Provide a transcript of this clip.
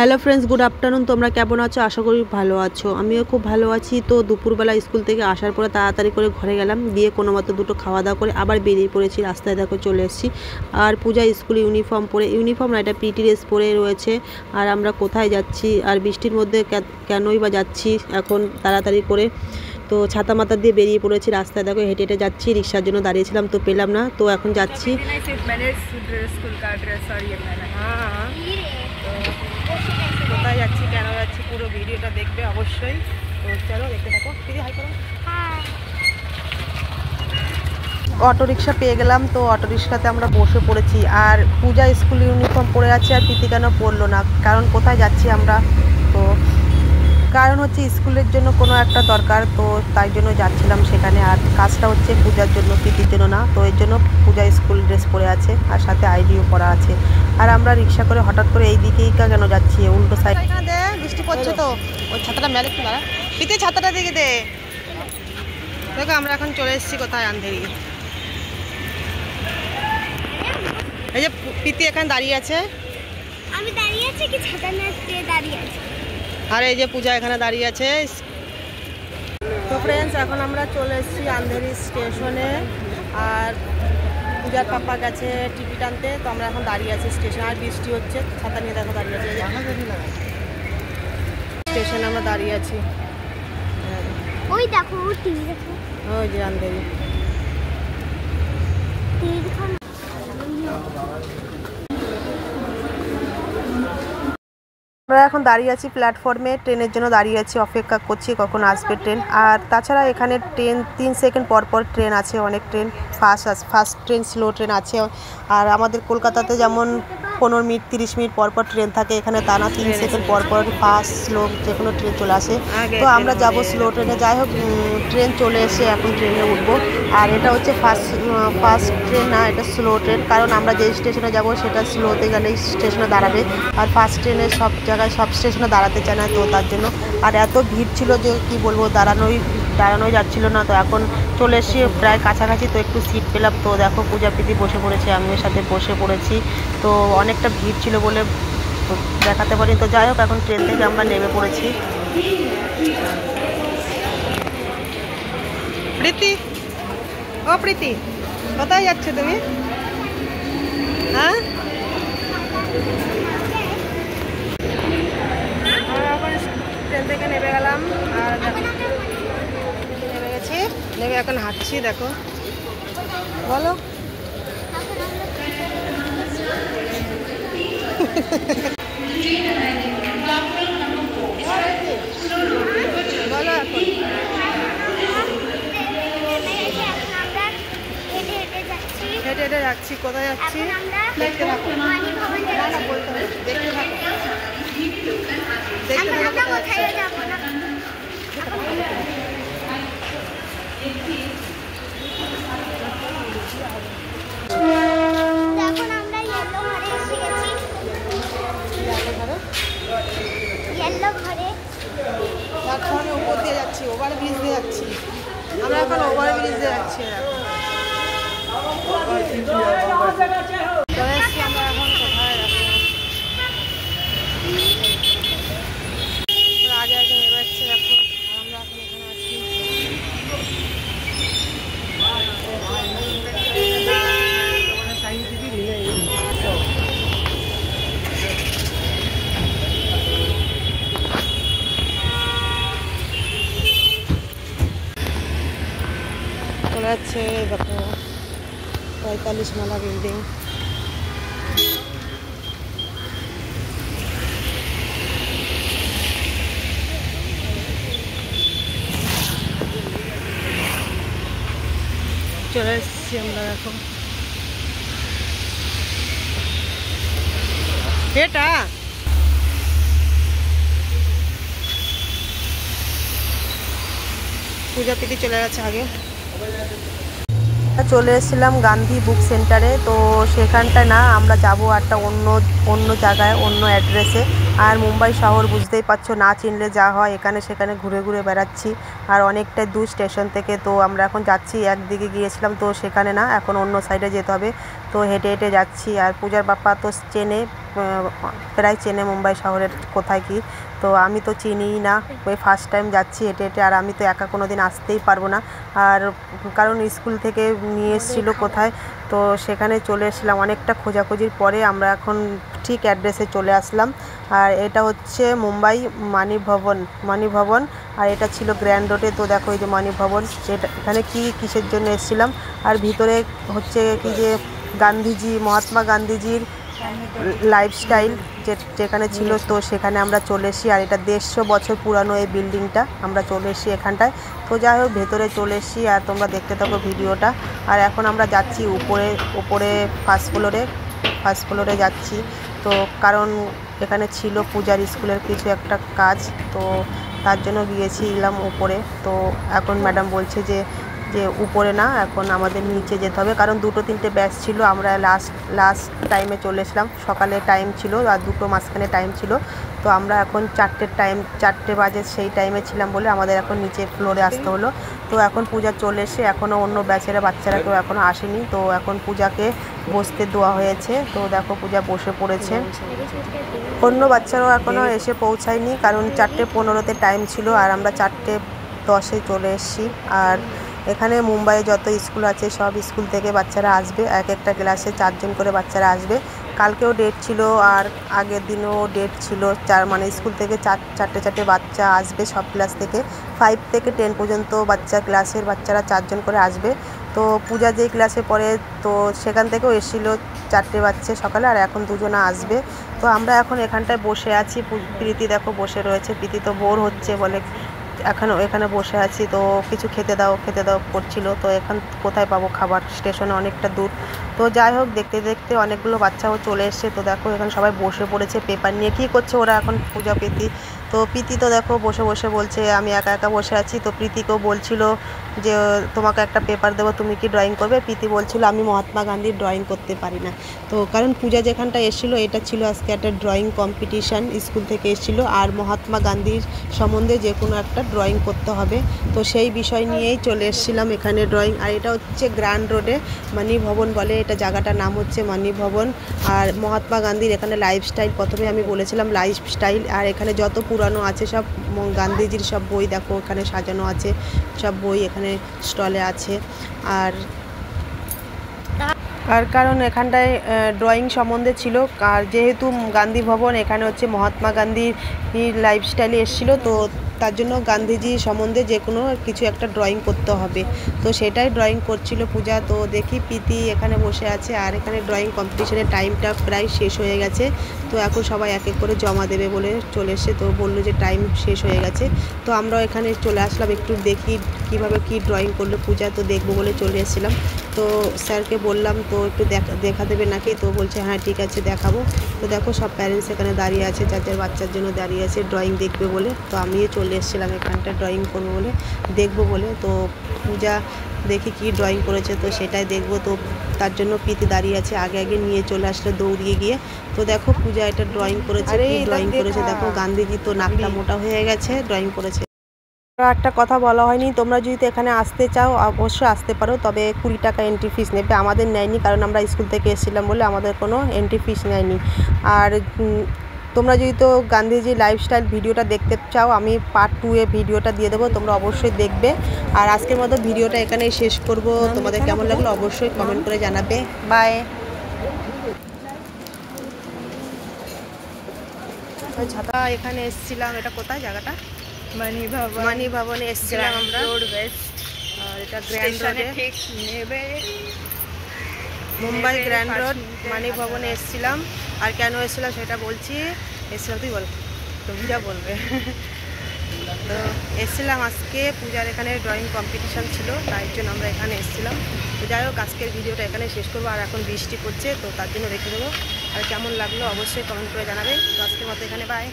Hello friends, good afternoon. তোমরা কেমন আছো? আশা করি ভালো আছো। আমিও খুব ভালো আছি। তো দুপুরবেলা স্কুল থেকে আসার পরে তাড়াতাড়ি করে ঘরে গেলাম, গিয়ে কোনো মতো দুটো খাওয়া দাওয়া করে আবার বেরিয়ে পড়েছি। রাস্তায় দেখো চলে এসেছি। আর পূজা স্কুলে ইউনিফর্ম না, এটা পিটি ড্রেস পরে রয়েছে। আর আমরা কোথায় যাচ্ছি আর বৃষ্টির মধ্যে কেনই বা যাচ্ছি এখন তাড়াতাড়ি করে। তো ছাতা মাতা দিয়ে বেরিয়ে পড়েছি। রাস্তায় দেখো হেঁটে হেঁটে যাচ্ছি, রিক্সার জন্য দাঁড়িয়েছিলাম তো পেলাম না, তো এখন যাচ্ছি। কোথায় যাচ্ছি, কেন যাচ্ছি, পুরো ভিডিওটা দেখবে অবশ্যই। তো চলো দেখতে থাকো। দিদি হাই করো। অটো রিক্সা পেয়ে গেলাম, তো অটো রিক্সাতে আমরা বসে পড়েছি। আর পূজা স্কুল ইউনিফর্ম পরে আছে আর প্রীতি কেন পরলো না, কারণ কোথায় যাচ্ছি আমরা, তো কারণ হচ্ছে স্কুলের জন্য কোনো একটা দরকার, তো তাই জন্য যাচ্ছিলাম সেখানে। আর কাজটা হচ্ছে পূজার জন্য, প্রীতির জন্য না। তো এর জন্য পূজা স্কুল ড্রেস পরে আছে আর সাথে আইডিও পরা আছে। আর আমরা রিক্সা করে হঠাৎ করে এই দিকেই কেন যাচ্ছি, উল্টো সাইড। বৃষ্টি পড়ছে তো ওই ছাতাটা মেলে একটু দাঁড়া, প্রীতি ছাতাটা দিকে দে। দেখো আমরা এখন চলে এসেছি কোথায়, আন্ধেরি। এই যে প্রীতি এখানে দাঁড়িয়ে আছে, আমি দাঁড়িয়ে আছি কি ছাতা নিয়ে দাঁড়িয়ে আছি। আর এই যে পূজা এখানে দাঁড়িয়ে আছে। তো ফ্রেন্ডস, এখন আমরা চলে এসেছি আন্ধেরি স্টেশনে। আর পূজার পাপা গেছে টিকিট আনতে, তো আমরা এখন দাঁড়িয়ে আছি স্টেশনে। আর বৃষ্টি হচ্ছে, ছাতা নিয়ে দেখো দাঁড়িয়ে আছে। স্টেশনে আমরা দাঁড়িয়ে আছি। ওই দেখো টিভি দেখো, ওই যে আন্ধেরি। টিভি দেখো। আমরা এখন দাঁড়িয়ে আছি প্ল্যাটফর্মে, ট্রেনের জন্য দাঁড়িয়ে আছি, অপেক্ষা করছি কখন আসবে ট্রেন। আর তাছাড়া এখানে ট্রেন 3 সেকেন্ড পর পর ট্রেন আছে, অনেক train fast train, slow train আছে। আর আমাদের কলকাতাতে যেমন 15 মিনিট 30 মিনিট পর পর ট্রেন থাকে, এখানে তা না, 3 সেকেন্ড পর পর ফাস্ট স্লো যে কোনো ট্রেন চলে আসে। তো আমরা যাব স্লো ট্রেনে। যাই হোক, ট্রেন চলে এসে এখন ট্রেনে উঠবো। আর এটা হচ্ছে ফাস্ট ট্রেন না, এটা স্লো ট্রেন, কারণ আমরা যে স্টেশনে যাব সেটা স্লোতে গেলেই স্টেশনে দাঁড়াবে। আর ফাস্ট ট্রেনে সব জায়গায় সব স্টেশনে দাঁড়াতে চায় না, তো তার জন্য। আর এত ভিড় ছিল যে কি বলবো, দাঁড়ানোই যাচ্ছিল না। তো এখন চলে এসেছি প্রায় কাছাকাছি, তো একটু সিট পেলাম। তো দেখো পূজা প্রীতি বসে পড়েছে, আমিও সাথে বসে পড়েছি। তো অনেকটা ভিড় ছিল বলে দেখাতে পারি। তো যাই হোক, এখন ট্রেন থেকে আমরা নেমে পড়েছি। প্রীতি, ও প্রীতি, কোথায় যাচ্ছে তুমি? হ্যাঁ, এখন ট্রেন থেকে নেমে গেলাম। আর নেমে গেছি, নেমে এখন হাঁটছি। দেখো বলো। বলো এখন। হেঁটে হেঁটে যাচ্ছি। কোথায় যাচ্ছি দেখতে থাকো। না না, বলতে হবে, দেখতে থাকো, দেখতে থাকো কোথায় যাচ্ছি। এখন আমরা ইয়েলো ঘরে এসে গেছি। ইয়েলো ঘরে প্ল্যাটফর্মে উপর দিয়ে যাচ্ছি, ওভার ব্রিজ দিয়ে যাচ্ছি। আমরা এখন ওভার ব্রিজ দিয়ে যাচ্ছি। চলে এসছি আমরা এখন কোথায়, আগে আগে নেমে যাচ্ছে দেখো। আর আমরা এখন এখানে আছি। চলে যাচ্ছে দেখো 45 মালা বিল্ডিং। চলে এসেছি আমরা এখন। এটা পূজা প্রীতি চলে গেছে আগে। চলে এসেছিলাম গান্ধী বুক সেন্টারে। তো সেখানটা না, আমরা যাব একটা অন্য জায়গায়, অন্য অ্যাড্রেসে। আর মুম্বাই শহর বুঝতেই পারছো, না চিনলে যা হয়, এখানে সেখানে ঘুরে ঘুরে বেড়াচ্ছি। আর অনেকটাই দূর স্টেশন থেকে, তো আমরা এখন যাচ্ছি। একদিকে গিয়েছিলাম তো সেখানে না, এখন অন্য সাইডে যেতে হবে, তো হেঁটে হেঁটে যাচ্ছি। আর পূজার বাপ্পা তো চেনে, প্রায় চেনে মুম্বাই শহরের কোথায় কি, তো আমি তো চিনিই না, ওই ফার্স্ট টাইম যাচ্ছি হেঁটে হেঁটে। আর আমি তো একা কোনো দিন আসতেই পারবো না, আর কারণ স্কুল থেকে নিয়ে এসেছিলো কোথায়, তো সেখানে চলে এসেছিলাম। অনেকটা খোঁজাখুঁজির পরে আমরা এখন ঠিক অ্যাড্রেসে চলে আসলাম। আর এটা হচ্ছে মুম্বাই মানি ভবন, আর এটা ছিল গ্র্যান্ড রোডে। তো দেখো এই যে মানি ভবন, এটা এখানে কিসের জন্য এসেছিলাম। আর ভিতরে হচ্ছে কি যে গান্ধীজি, মহাত্মা গান্ধীজির লাইফস্টাইল যেখানে ছিল, তো সেখানে আমরা চলে এসেছি। আর এটা 150 বছর পুরানো এই বিল্ডিংটা, আমরা চলে এসেছি এখানটায়। তো যাই হোক, ভেতরে চলে এসেছি আর তোমরা দেখতে থাকো ভিডিওটা। আর এখন আমরা যাচ্ছি উপরে ফার্স্ট ফ্লোরে যাচ্ছি, তো কারণ এখানে ছিল পূজার স্কুলের কিছু একটা কাজ, তো তার জন্য গিয়েছিলাম উপরে। তো এখন ম্যাডাম বলছে যে উপরে না, এখন আমাদের নিচে যেতে হবে, কারণ 2-3টে ব্যাচ ছিল। আমরা লাস্ট টাইমে চলে এসলাম, সকালে টাইম ছিল আর 2টো মাঝখানে টাইম ছিল। তো আমরা এখন 4টে বাজে সেই টাইমে ছিলাম বলে আমাদের এখন নিচে ফ্লোরে আসতে হলো। তো এখন পূজা চলে এসে, এখনও অন্য ব্যাচেরা বাচ্চারা কেউ এখনও আসেনি। তো এখন পূজাকে বসতে দেওয়া হয়েছে, তো দেখো পূজা বসে পড়েছে। অন্য বাচ্চারাও এখনও এসে পৌঁছায়নি, কারণ 4:15-তে টাইম ছিল আর আমরা 4:10-এ চলে এসেছি। আর এখানে মুম্বাইয়ে যত স্কুল আছে সব স্কুল থেকে বাচ্চারা আসবে, এক একটা ক্লাসে 4 জন করে বাচ্চারা আসবে। কালকেও ডেট ছিল আর আগের দিনও ডেট ছিল, মানে স্কুল থেকে 4টে বাচ্চা আসবে সব ক্লাস থেকে। 5 থেকে 10 পর্যন্ত ক্লাসের বাচ্চারা 4 জন করে আসবে। তো পূজা যেই ক্লাসে পড়ে, তো সেখান থেকেও এসেছিলো 4টে বাচ্চা সকালে, আর এখন 2 জনা আসবে। তো আমরা এখন এখানটায় বসে আছি। প্রীতি দেখো বসে রয়েছে, প্রীতি তো বোর হচ্ছে বলে এখানে বসে আছি। তো কিছু খেতে দাও করছিল, তো এখন কোথায় পাবো খাবার, স্টেশনে অনেকটা দূর। তো যাই হোক, দেখতে দেখতে অনেকগুলো বাচ্চাও চলে এসছে। তো দেখো এখানে সবাই বসে পড়েছে পেপার নিয়ে। কী করছে ওরা এখন? পূজা, প্রীতি। তো প্রীতি তো দেখো বসে বলছে আমি একা একা বসে আছি। তো প্রীতিকেও বলছিল যে তোমাকে একটা পেপার দেবো, তুমি কি ড্রয়িং করবে? প্রীতি বলছিল আমি মহাত্মা গান্ধীর ড্রয়িং করতে পারি না। তো কারণ পূজা যেখানটা এসেছিলো, এটা ছিল আজকে একটা ড্রয়িং কম্পিটিশান, স্কুল থেকে এসেছিলো। আর মহাত্মা গান্ধীর সম্বন্ধে যে কোনো একটা ড্রয়িং করতে হবে, তো সেই বিষয় নিয়েই চলে এসেছিলাম এখানে ড্রয়িং। আর এটা হচ্ছে গ্র্যান্ড রোডে মানি ভবন বলে, এটা জায়গাটার নাম হচ্ছে মানি ভবন। আর মহাত্মা গান্ধীর এখানে লাইফস্টাইল, প্রথমে আমি বলেছিলাম লাইফস্টাইল। আর এখানে যত পুরানো আছে সব গান্ধীজির সব বই দেখো এখানে সাজানো আছে, সব বই এখানে স্টলে আছে। আর কারণ এখানটায় ড্রয়িং সম্বন্ধে ছিল, আর যেহেতু গান্ধী ভবন, এখানে হচ্ছে মহাত্মা গান্ধীর লাইফস্টাইলে এসেছিলো, তো তার জন্য গান্ধীজি সম্বন্ধে যে কোনো কিছু একটা ড্রয়িং করতে হবে। তো সেটাই ড্রয়িং করছিল পূজা। তো দেখি প্রীতি এখানে বসে আছে, আর এখানে ড্রয়িং কম্পিটিশনের টাইমটা প্রায় শেষ হয়ে গেছে। তো এখন সবাই এক এক করে জমা দেবে বলে চলে এসে, তো বললো যে টাইম শেষ হয়ে গেছে। তো আমরাও এখানে চলে আসলাম, একটু দেখি কীভাবে কী ড্রয়িং করলো পূজা, তো দেখবো বলে চলে এসেছিলাম। তো স্যারকে বললাম তো একটু দেখা দেবে নাকি? তো বলছে হ্যাঁ ঠিক আছে দেখাবো। তো দেখো সব প্যারেন্টস এখানে দাঁড়িয়ে আছে, যার বাচ্চার জন্য দাঁড়িয়ে আছে ড্রয়িং দেখবে বলে। তো আমিও চলে এসেছিলাম এখানটা ড্রয়িং করবো বলে, দেখবো বলে। তো পূজা দেখি কি ড্রয়িং করেছে, তো সেটাই দেখবো। তো তার জন্য প্রীতি দাঁড়িয়ে আছে, আগে নিয়ে চলে আসলো দৌড়িয়ে গিয়ে। তো দেখো পূজা এটা ড্রয়িং করেছে, কি ড্রয়িং করেছে দেখো। গান্ধীজি তো নাকটা মোটা হয়ে গেছে, ড্রয়িং করেছে। একটা কথা বলা হয়নি, তোমরা যদি এখানে আসতে চাও অবশ্যই আসতে পারো, তবে 20 টাকা এন্ট্রি ফিস নেবে। আমাদের নেয়নি, কারণ আমরা স্কুল থেকে এসেছিলাম বলে আমাদের কোনো এন্ট্রি ফিস নেয়নি। আর তোমরা যদি তো গান্ধীজি লাইফস্টাইল ভিডিওটা দেখতে চাও, আমি পার্ট 2-এ ভিডিওটা দিয়ে দেবো, তোমরা অবশ্যই দেখবে। আর আজকের মতো ভিডিওটা এখানেই শেষ করব। তোমাদের কেমন লাগলো অবশ্যই কমেন্ট করে জানাবে। বাই। ছাতা এখানে এসেছিলাম, এটা কোথায় জায়গাটা? মানি ভবনে এসেছিলাম আমরা। আর এটা গ্র্যান্ড রোডে, মুম্বাই গ্র্যান্ড রোড মানি ভবনে এসেছিলাম। আর কেন এসেছিলাম সেটা বলছি। এসেছিলাম, তুই বল, তো পূজা বলবে। তো এসেছিলাম আজকে পূজার এখানে ড্রয়িং কম্পিটিশান ছিল, তাই জন্য আমরা এখানে এসেছিলাম। তো যাই হোক, আজকের ভিডিওটা এখানে শেষ করবো। আর এখন বৃষ্টি পড়ছে, তো তার জন্য রেখে দেবো। আর কেমন লাগলো অবশ্যই কমেন্ট করে জানাবে। তো আজকের মতো এখানে বাই।